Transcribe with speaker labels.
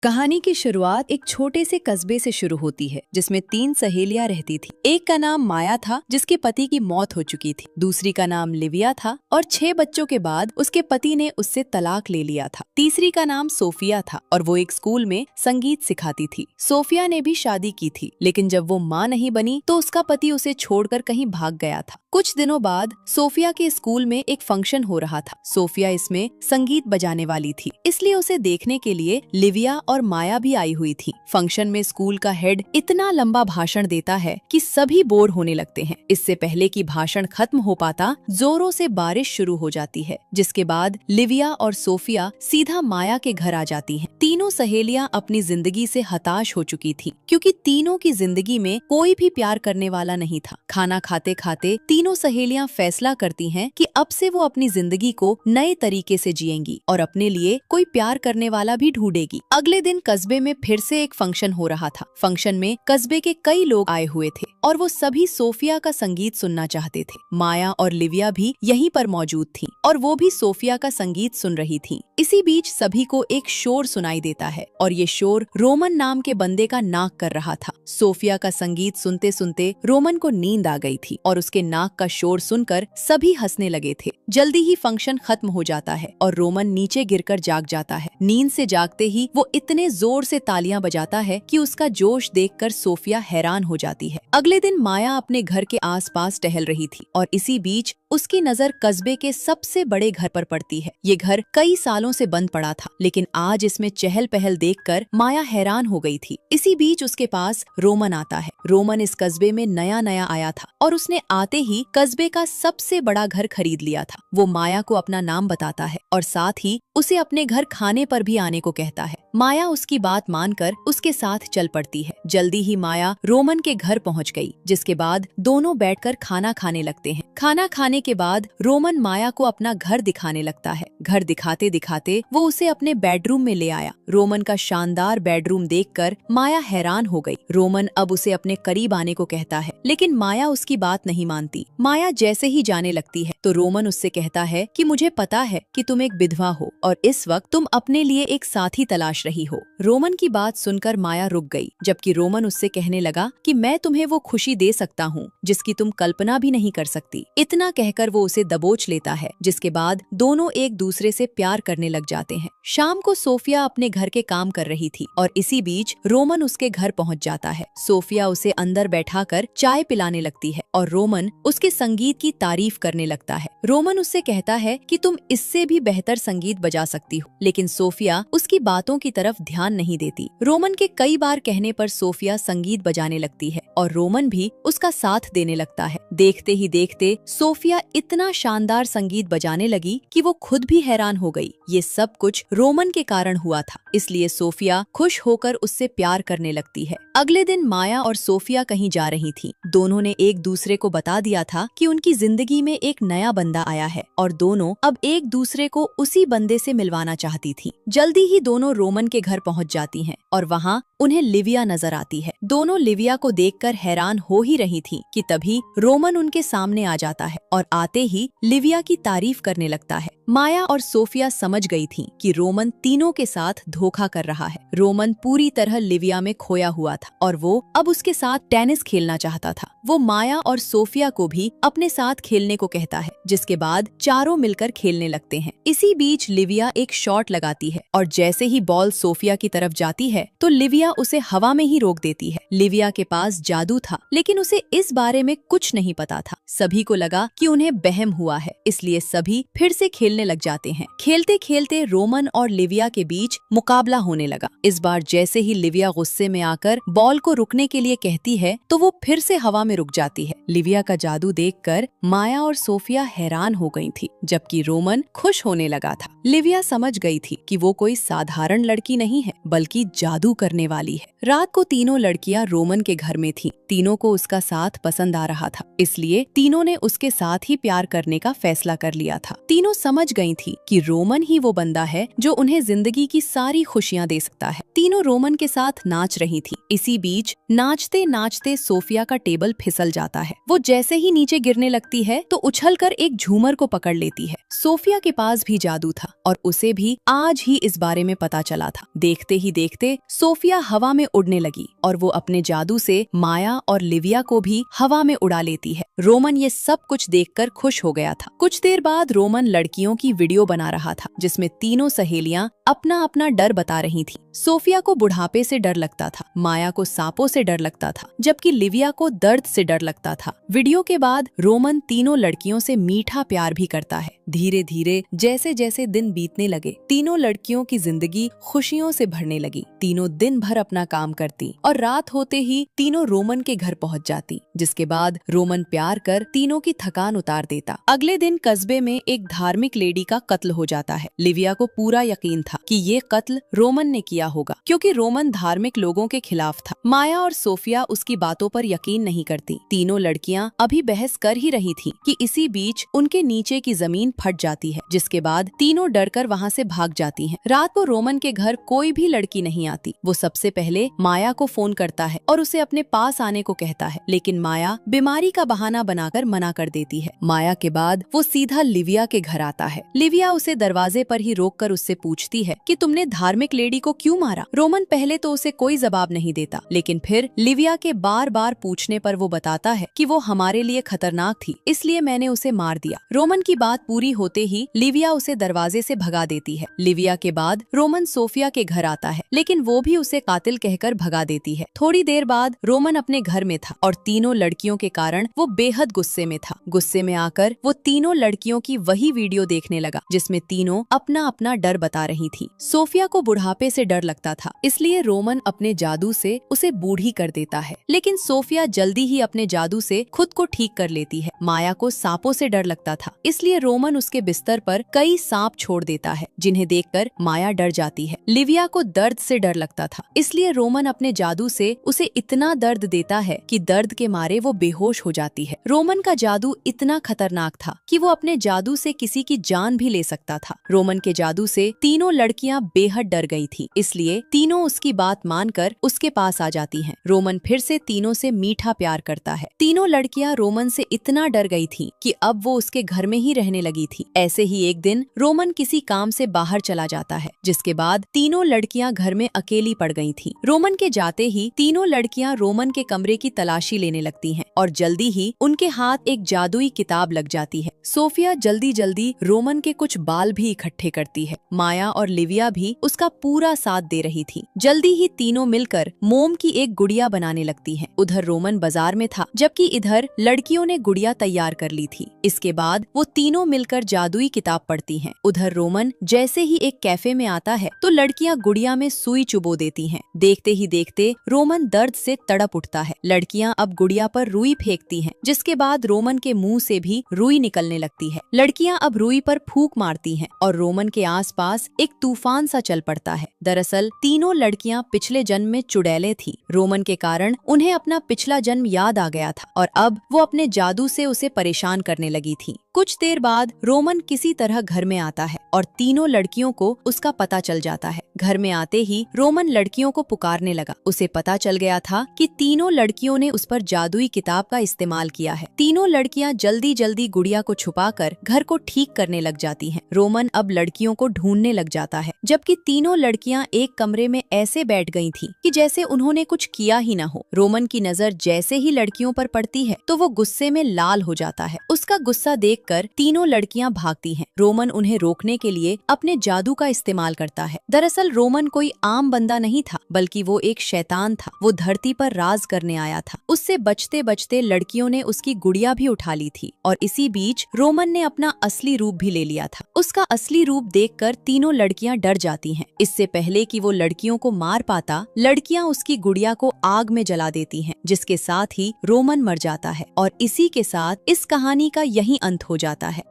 Speaker 1: कहानी की शुरुआत एक छोटे से कस्बे से शुरू होती है जिसमें 3 सहेलियां रहती थी। एक का नाम माया था जिसके पति की मौत हो चुकी थी, दूसरी का नाम लिविया था और 6 बच्चों के बाद उसके पति ने उससे तलाक ले लिया था। तीसरी का नाम सोफिया था और वो एक स्कूल में संगीत सिखाती थी। सोफिया ने भी शादी की थी, लेकिन जब वो माँ नहीं बनी तो उसका पति उसे छोड़कर कहीं भाग गया था। कुछ दिनों बाद सोफिया के स्कूल में एक फंक्शन हो रहा था। सोफिया इसमें संगीत बजाने वाली थी, इसलिए उसे देखने के लिए लिविया और माया भी आई हुई थी। फंक्शन में स्कूल का हेड इतना लंबा भाषण देता है कि सभी बोर होने लगते हैं। इससे पहले कि भाषण खत्म हो पाता, जोरों से बारिश शुरू हो जाती है, जिसके बाद लिविया और सोफिया सीधा माया के घर आ जाती हैं। तीनों सहेलियां अपनी जिंदगी से हताश हो चुकी थी, क्योंकि तीनों की जिंदगी में कोई भी प्यार करने वाला नहीं था। खाना खाते खाते तीनों सहेलियां फैसला करती हैं कि अब से वो अपनी जिंदगी को नए तरीके से जिएंगी और अपने लिए कोई प्यार करने वाला भी ढूंढेगी। अगले दिन कस्बे में फिर से एक फंक्शन हो रहा था। फंक्शन में कस्बे के कई लोग आए हुए थे और वो सभी सोफिया का संगीत सुनना चाहते थे। माया और लिविया भी यहीं पर मौजूद थीं और वो भी सोफिया का संगीत सुन रही थीं। इसी बीच सभी को एक शोर सुनाई देता है और ये शोर रोमन नाम के बंदे का नाक कर रहा था। सोफिया का संगीत सुनते सुनते रोमन को नींद आ गई थी और उसके नाक का शोर सुनकर सभी हंसने लगे थे। जल्दी ही फंक्शन खत्म हो जाता है और रोमन नीचे गिरकर जाग जाता है। नींद से जागते ही वो इतने जोर से तालियां बजाता है कि उसका जोश देखकर सोफिया हैरान हो जाती है। अगले दिन माया अपने घर के आसपास टहल रही थी और इसी बीच उसकी नजर कस्बे के सबसे बड़े घर पर पड़ती है। ये घर कई सालों से बंद पड़ा था, लेकिन आज इसमें चहल पहल देखकर माया हैरान हो गई थी। इसी बीच उसके पास रोमन आता है। रोमन इस कस्बे में नया नया आया था और उसने आते ही कस्बे का सबसे बड़ा घर खरीद लिया था। वो माया को अपना नाम बताता है और साथ ही उसे अपने घर खाने पर भी आने को कहता है। माया उसकी बात मानकर उसके साथ चल पड़ती है। जल्दी ही माया रोमन के घर पहुंच गई, जिसके बाद दोनों बैठकर खाना खाने लगते हैं। खाना खाने के बाद रोमन माया को अपना घर दिखाने लगता है। घर दिखाते दिखाते वो उसे अपने बेडरूम में ले आया। रोमन का शानदार बेडरूम देखकर माया हैरान हो गई। रोमन अब उसे अपने करीब आने को कहता है, लेकिन माया उसकी बात नहीं मानती। माया जैसे ही जाने लगती है तो रोमन उससे कहता है कि मुझे पता है कि तुम एक विधवा हो और इस वक्त तुम अपने लिए एक साथी तलाश रही हो। रोमन की बात सुनकर माया रुक गई, जबकि रोमन उससे कहने लगा कि मैं तुम्हें वो खुशी दे सकता हूँ जिसकी तुम कल्पना भी नहीं कर सकती। इतना कहकर वो उसे दबोच लेता है, जिसके बाद दोनों एक दूसरे से प्यार करने लग जाते हैं। शाम को सोफिया अपने घर के काम कर रही थी और इसी बीच रोमन उसके घर पहुंच जाता है। सोफिया उसे अंदर बैठाकर चाय पिलाने लगती है और रोमन उसके संगीत की तारीफ करने लगता है। रोमन उससे कहता है कि तुम इससे भी बेहतर संगीत बजा सकती हो, लेकिन सोफिया उसकी बातों की तरफ ध्यान नहीं देती। रोमन के कई बार कहने पर सोफिया संगीत बजाने लगती है और रोमन भी उसका साथ देने लगता है। देखते ही देखते सोफिया इतना शानदार संगीत बजाने लगी कि वो खुद भी हैरान हो गई। ये सब कुछ रोमन के कारण हुआ था, इसलिए सोफिया खुश होकर उससे प्यार करने लगती है। अगले दिन माया और सोफिया कहीं जा रही थीं। दोनों ने एक दूसरे को बता दिया था कि उनकी जिंदगी में एक नया बंदा आया है और दोनों अब एक दूसरे को उसी बंदे से मिलवाना चाहती थीं। जल्दी ही दोनों रोमन के घर पहुंच जाती हैं और वहां उन्हें लिविया नजर आती है। दोनों लिविया को देखकर हैरान हो ही रही थीं कि तभी रोमन उनके सामने आ जाता है और आते ही लिविया की तारीफ करने लगता है। माया और सोफिया समझ गई थीं कि रोमन तीनों के साथ धोखा कर रहा है। रोमन पूरी तरह लिविया में खोया हुआ था और वो अब उसके साथ टेनिस खेलना चाहता था। वो माया और सोफिया को भी अपने साथ खेलने को कहता है, जिसके बाद चारों मिलकर खेलने लगते हैं। इसी बीच लिविया एक शॉट लगाती है और जैसे ही बॉल सोफिया की तरफ जाती है तो लिविया उसे हवा में ही रोक देती है। लिविया के पास जादू था, लेकिन उसे इस बारे में कुछ नहीं पता था। सभी को लगा कि उन्हें वहम हुआ है, इसलिए सभी फिर से खेलने लग जाते हैं। खेलते खेलते रोमन और लिविया के बीच मुकाबला होने लगा। इस बार जैसे ही लिविया गुस्से में आकर बॉल को रुकने के लिए कहती है तो वो फिर से हवा में रुक जाती है। लिविया का जादू देखकर माया और सोफिया हैरान हो गई थी, जबकि रोमन खुश होने लगा था। लिविया समझ गई थी कि वो कोई साधारण लड़की नहीं है, बल्कि जादू करने वाली है। रात को तीनों लड़कियां रोमन के घर में थीं। तीनों को उसका साथ पसंद आ रहा था, इसलिए तीनों ने उसके साथ साथ ही प्यार करने का फैसला कर लिया था। तीनों समझ गई थी कि रोमन ही वो बंदा है जो उन्हें जिंदगी की सारी खुशियां दे सकता है। तीनों रोमन के साथ नाच रही थी। इसी बीच नाचते नाचते सोफिया का टेबल फिसल जाता है। वो जैसे ही नीचे गिरने लगती है तो उछलकर एक झूमर को पकड़ लेती है। सोफिया के पास भी जादू था और उसे भी आज ही इस बारे में पता चला था। देखते ही देखते सोफिया हवा में उड़ने लगी और वो अपने जादू से माया और लिविया को भी हवा में उड़ा लेती है। रोमन ये सब कुछ देखकर खुश हो गया था। कुछ देर बाद रोमन लड़कियों की वीडियो बना रहा था जिसमें तीनों सहेलियां अपना अपना डर बता रही थी। सोफिया को बुढ़ापे से डर लगता था, माया को सांपों से डर लगता था, जबकि लिविया को दर्द से डर लगता था। वीडियो के बाद रोमन तीनों लड़कियों से मीठा प्यार भी करता है। धीरे धीरे जैसे जैसे दिन बीतने लगे, तीनों लड़कियों की जिंदगी खुशियों से भरने लगी। तीनों दिन भर अपना काम करती और रात होते ही तीनों रोमन के घर पहुंच जाती, जिसके बाद रोमन प्यार कर तीनों की थकान उतार देता। अगले दिन कस्बे में एक धार्मिक लेडी का कत्ल हो जाता है। लिविया को पूरा यकीन था कि ये कत्ल रोमन ने किया होगा, क्योंकि रोमन धार्मिक लोगों के खिलाफ था। माया और सोफिया उसकी बातों पर यकीन नहीं करती। तीनों लड़कियां अभी बहस कर ही रही थी कि इसी बीच उनके नीचे की जमीन फट जाती है, जिसके बाद तीनों डरकर वहां से भाग जाती हैं। रात को रोमन के घर कोई भी लड़की नहीं आती। वो सबसे पहले माया को फोन करता है और उसे अपने पास आने को कहता है, लेकिन माया बीमारी का बहाना बनाकर मना कर देती है। माया के बाद वो सीधा लिविया के घर आता है। लिविया उसे दरवाजे पर ही रोककर उससे पूछती है कि तुमने धार्मिक लेडी को क्यों मारा। रोमन पहले तो उसे कोई जवाब नहीं देता, लेकिन फिर लिविया के बार बार पूछने पर वो बताता है कि वो हमारे लिए खतरनाक थी, इसलिए मैंने उसे मार दिया। रोमन की बात पूरी होते ही लिविया उसे दरवाजे से भगा देती है। लिविया के बाद रोमन सोफिया के घर आता है, लेकिन वो भी उसे कातिल कहकर भगा देती है। थोड़ी देर बाद रोमन अपने घर में था और तीनों लड़कियों के कारण वो बेहद गुस्से में था। गुस्से में आकर वो तीनों लड़कियों की वही वीडियो देखने लगा जिसमें तीनों अपना अपना डर बता रही थी। सोफिया को बुढ़ापे से डर लगता था, इसलिए रोमन अपने जादू से उसे बूढ़ी कर देता है, लेकिन सोफिया जल्दी ही अपने जादू से खुद को ठीक कर लेती है। माया को सांपों से डर लगता था, इसलिए रोमन उसके बिस्तर पर कई सांप छोड़ देता है, जिन्हें देखकर माया डर जाती है। लिविया को दर्द से डर लगता था, इसलिए रोमन अपने जादू से उसे इतना दर्द देता है कि दर्द के मारे वो बेहोश हो जाती है। रोमन का जादू इतना खतरनाक था कि वो अपने जादू से किसी की जान भी ले सकता था। रोमन के जादू से तीनों लड़कियां बेहद डर गई थी, इसलिए तीनों उसकी बात मानकर उसके पास आ जाती हैं। रोमन फिर से तीनों से मीठा प्यार करता है। तीनों लड़कियां रोमन से इतना डर गई थी कि अब वो उसके घर में ही रहने लगी थी। ऐसे ही एक दिन रोमन किसी काम से बाहर चला जाता है, जिसके बाद तीनों लड़कियां घर में अकेली पड़ गई थी। रोमन के जाते ही तीनों लड़कियां रोमन के कमरे की तलाशी लेने लगती हैं और जल्दी ही उनके हाथ एक जादुई किताब लग जाती है। सोफिया जल्दी जल्दी रोमन के कुछ बाल भी इकट्ठे करती है। माया और लिविया भी उसका पूरा साथ दे रही थी। जल्दी ही तीनों मिलकर मोम की एक गुड़िया बनाने लगती हैं। उधर रोमन बाजार में था, जबकि इधर लड़कियों ने गुड़िया तैयार कर ली थी। इसके बाद वो तीनों मिलकर जादुई किताब पढ़ती हैं। उधर रोमन जैसे ही एक कैफे में आता है तो लड़कियां गुड़िया में सुई चुबो देती हैं। देखते ही देखते रोमन दर्द से तड़प उठता है। लड़कियां अब गुड़िया पर रुई फेंकती हैं, जिसके बाद रोमन के मुंह से भी रुई निकलने लगती है। लड़कियां अब रुई पर फूंक मारती हैं और रोमन के आसपास एक तूफान सा चल पड़ता है। दरअसल तीनों लड़कियां पिछले जन्म में चुड़ैलें थीं। रोमन के कारण उन्हें अपना पिछला जन्म याद आ गया था और अब वो अपने जादू से उसे परेशान करने लगी थीं। कुछ देर बाद रोमन किसी तरह घर में आता है और तीनों लड़कियों को उसका पता चल जाता है। घर में आते ही रोमन लड़कियों को पुकारने लगा। उसे पता चल गया था कि तीनों लड़कियों ने उस पर जादुई किताब का इस्तेमाल किया है। तीनों लड़कियां जल्दी जल्दी गुड़िया को छुपाकर घर को ठीक करने लग जाती हैं। रोमन अब लड़कियों को ढूंढने लग जाता है, जबकि तीनों लड़कियां एक कमरे में ऐसे बैठ गई थीं कि जैसे उन्होंने कुछ किया ही न हो। रोमन की नजर जैसे ही लड़कियों पर पड़ती है तो वो गुस्से में लाल हो जाता है। उसका गुस्सा देखकर तीनों लड़कियां भागती हैं। रोमन उन्हें रोकने के लिए अपने जादू का इस्तेमाल करता है। दरअसल रोमन कोई आम बंदा नहीं था, बल्कि वो एक शैतान था। वो धरती पर राज करने आया था। उससे बचते बचते लड़कियों ने उसकी गुड़िया भी उठा ली थी और इसी बीच रोमन ने अपना असली रूप भी ले लिया था। उसका असली रूप देखकर तीनों लड़कियां डर जाती हैं। इससे पहले कि वो लड़कियों को मार पाता, लड़कियां उसकी गुड़िया को आग में जला देती हैं, जिसके साथ ही रोमन मर जाता है और इसी के साथ इस कहानी का यही अंत हो जाता है।